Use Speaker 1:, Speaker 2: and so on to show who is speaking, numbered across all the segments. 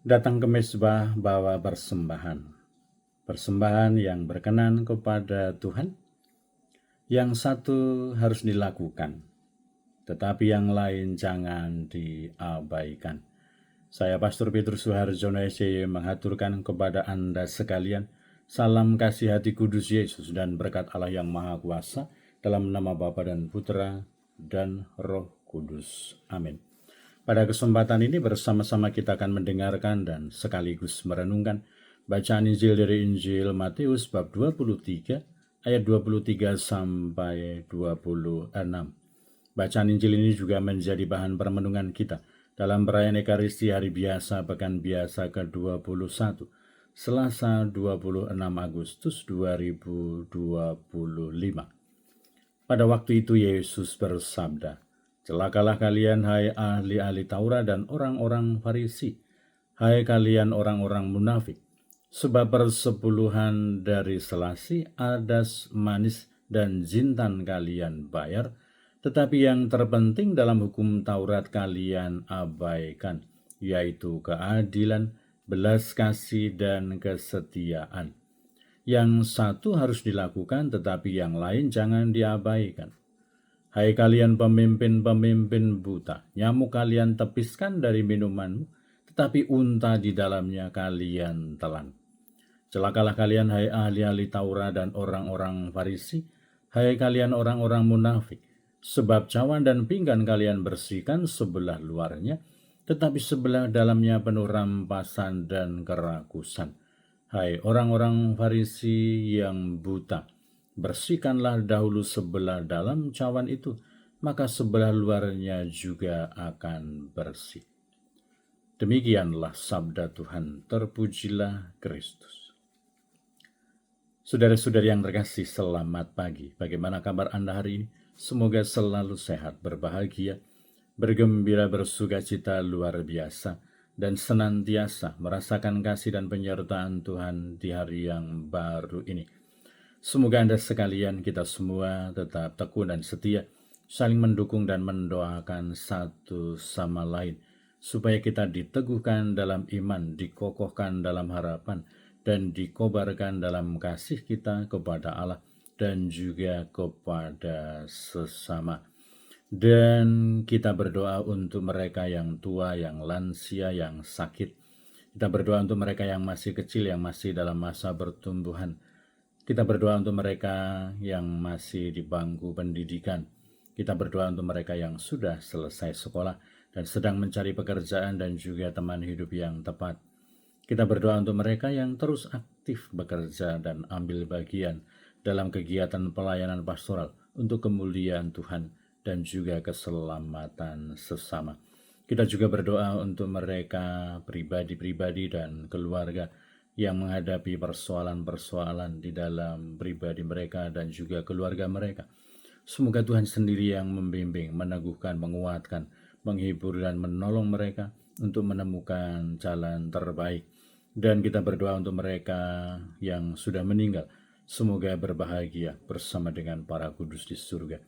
Speaker 1: Datang ke mezbah bawa persembahan. Persembahan yang berkenan kepada Tuhan. Yang satu harus dilakukan, tetapi yang lain jangan diabaikan. Saya Pastor Petrus Suharjono SY mengaturkan kepada Anda sekalian salam kasih hati kudus Yesus dan berkat Allah yang Maha Kuasa dalam nama Bapa dan Putra dan Roh Kudus. Amin. Pada kesempatan ini bersama-sama kita akan mendengarkan dan sekaligus merenungkan bacaan Injil dari Injil Matius bab 23 ayat 23 sampai 26. Bacaan Injil ini juga menjadi bahan permenungan kita dalam perayaan Ekaristi Hari Biasa Pekan Biasa ke-21, Selasa 26 Agustus 2025. Pada waktu itu Yesus bersabda, "Celakalah kalian, hai ahli-ahli Taurat dan orang-orang Farisi, hai kalian orang-orang munafik, sebab persepuluhan dari selasi, adas, manis, dan jintan kalian bayar, tetapi yang terpenting dalam hukum Taurat kalian abaikan, yaitu keadilan, belas kasih, dan kesetiaan. Yang satu harus dilakukan, tetapi yang lain jangan diabaikan. Hai kalian pemimpin-pemimpin buta, nyamuk kalian tepiskan dari minumanmu, tetapi unta di dalamnya kalian telan. Celakalah kalian, hai ahli-ahli Taurat dan orang-orang Farisi, hai kalian orang-orang munafik, sebab cawan dan pinggan kalian bersihkan sebelah luarnya, tetapi sebelah dalamnya penuh rampasan dan kerakusan. Hai orang-orang Farisi yang buta, bersihkanlah dahulu sebelah dalam cawan itu, maka sebelah luarnya juga akan bersih." Demikianlah sabda Tuhan, terpujilah Kristus. Saudara-saudari yang terkasih, selamat pagi. Bagaimana kabar Anda hari ini? Semoga selalu sehat, berbahagia, bergembira, bersukacita luar biasa, dan senantiasa merasakan kasih dan penyertaan Tuhan di hari yang baru ini. Semoga Anda sekalian, kita semua tetap tekun dan setia, saling mendukung dan mendoakan satu sama lain, supaya kita diteguhkan dalam iman, dikokohkan dalam harapan, dan dikobarkan dalam kasih kita kepada Allah dan juga kepada sesama. Dan kita berdoa untuk mereka yang tua, yang lansia, yang sakit. Kita berdoa untuk mereka yang masih kecil, yang masih dalam masa pertumbuhan. Kita berdoa untuk mereka yang masih di bangku pendidikan. Kita berdoa untuk mereka yang sudah selesai sekolah dan sedang mencari pekerjaan dan juga teman hidup yang tepat. Kita berdoa untuk mereka yang terus aktif bekerja dan ambil bagian dalam kegiatan pelayanan pastoral untuk kemuliaan Tuhan dan juga keselamatan sesama. Kita juga berdoa untuk mereka pribadi-pribadi dan keluarga yang menghadapi persoalan-persoalan di dalam pribadi mereka dan juga keluarga mereka. Semoga Tuhan sendiri yang membimbing, meneguhkan, menguatkan, menghibur, dan menolong mereka untuk menemukan jalan terbaik. Dan kita berdoa untuk mereka yang sudah meninggal, semoga berbahagia bersama dengan para kudus di surga.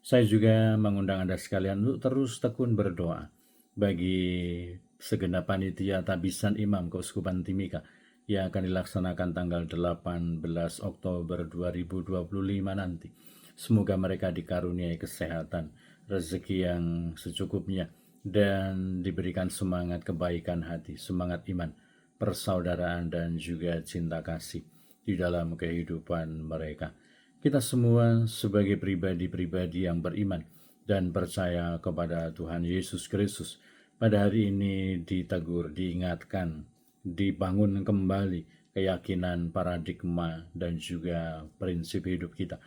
Speaker 1: Saya juga mengundang Anda sekalian untuk terus tekun berdoa bagi segenap panitia tabisan imam Keuskupan Timika yang akan dilaksanakan tanggal 18 Oktober 2025 nanti. Semoga mereka dikaruniai kesehatan, rezeki yang secukupnya, dan diberikan semangat kebaikan hati, semangat iman, persaudaraan, dan juga cinta kasih di dalam kehidupan mereka. Kita semua sebagai pribadi-pribadi yang beriman dan percaya kepada Tuhan Yesus Kristus pada hari ini ditegur, diingatkan, dibangun kembali keyakinan, paradigma, dan juga prinsip hidup kita,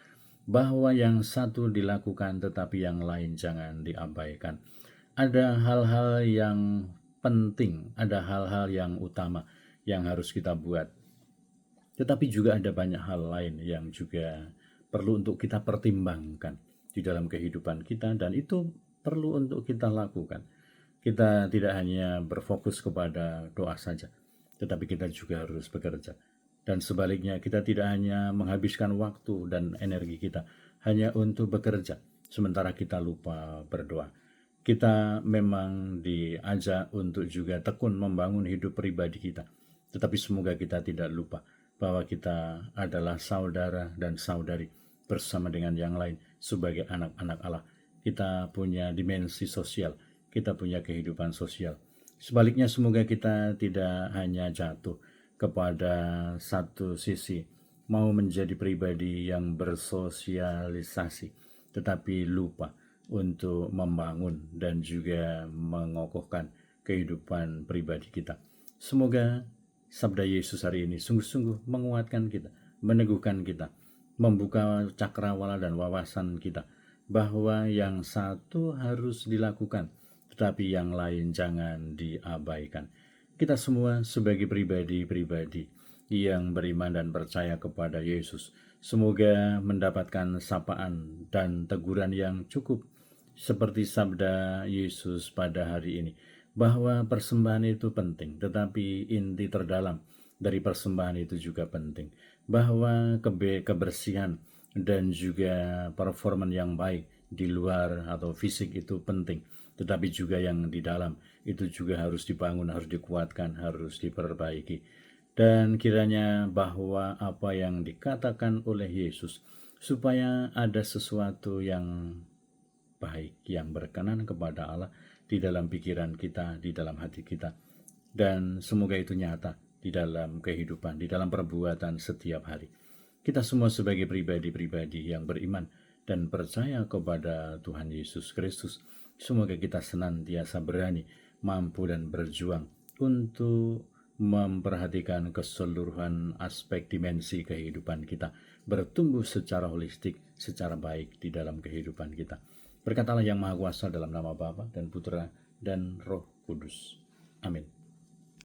Speaker 1: bahwa yang satu dilakukan tetapi yang lain jangan diabaikan. Ada hal-hal yang penting, ada hal-hal yang utama yang harus kita buat. Tetapi juga ada banyak hal lain yang juga perlu untuk kita pertimbangkan di dalam kehidupan kita, dan itu perlu untuk kita lakukan. Kita tidak hanya berfokus kepada doa saja, tetapi kita juga harus bekerja. Dan sebaliknya, kita tidak hanya menghabiskan waktu dan energi kita hanya untuk bekerja, sementara kita lupa berdoa. Kita memang diajak untuk juga tekun membangun hidup pribadi kita. Tetapi semoga kita tidak lupa bahwa kita adalah saudara dan saudari bersama dengan yang lain sebagai anak-anak Allah. Kita punya dimensi sosial, kita punya kehidupan sosial. Sebaliknya semoga kita tidak hanya jatuh kepada satu sisi, mau menjadi pribadi yang bersosialisasi, tetapi lupa untuk membangun dan juga mengokohkan kehidupan pribadi kita. Semoga sabda Yesus hari ini sungguh-sungguh menguatkan kita, meneguhkan kita, membuka cakrawala dan wawasan kita, bahwa yang satu harus dilakukan, tetapi yang lain jangan diabaikan. Kita semua sebagai pribadi-pribadi yang beriman dan percaya kepada Yesus, semoga mendapatkan sapaan dan teguran yang cukup, seperti sabda Yesus pada hari ini, bahwa persembahan itu penting, tetapi inti terdalam dari persembahan itu juga penting, bahwa kebersihan dan juga performa yang baik di luar atau fisik itu penting, tetapi juga yang di dalam itu juga harus dibangun, harus dikuatkan, harus diperbaiki. Dan kiranya bahwa apa yang dikatakan oleh Yesus, supaya ada sesuatu yang baik, yang berkenan kepada Allah di dalam pikiran kita, di dalam hati kita. Dan semoga itu nyata di dalam kehidupan, di dalam perbuatan setiap hari. Kita semua sebagai pribadi-pribadi yang beriman dan percaya kepada Tuhan Yesus Kristus, semoga kita senantiasa berani, mampu dan berjuang untuk memperhatikan keseluruhan aspek dimensi kehidupan kita, bertumbuh secara holistik, secara baik di dalam kehidupan kita. Berkatalah yang Maha Kuasa dalam nama Bapa dan Putra dan Roh Kudus.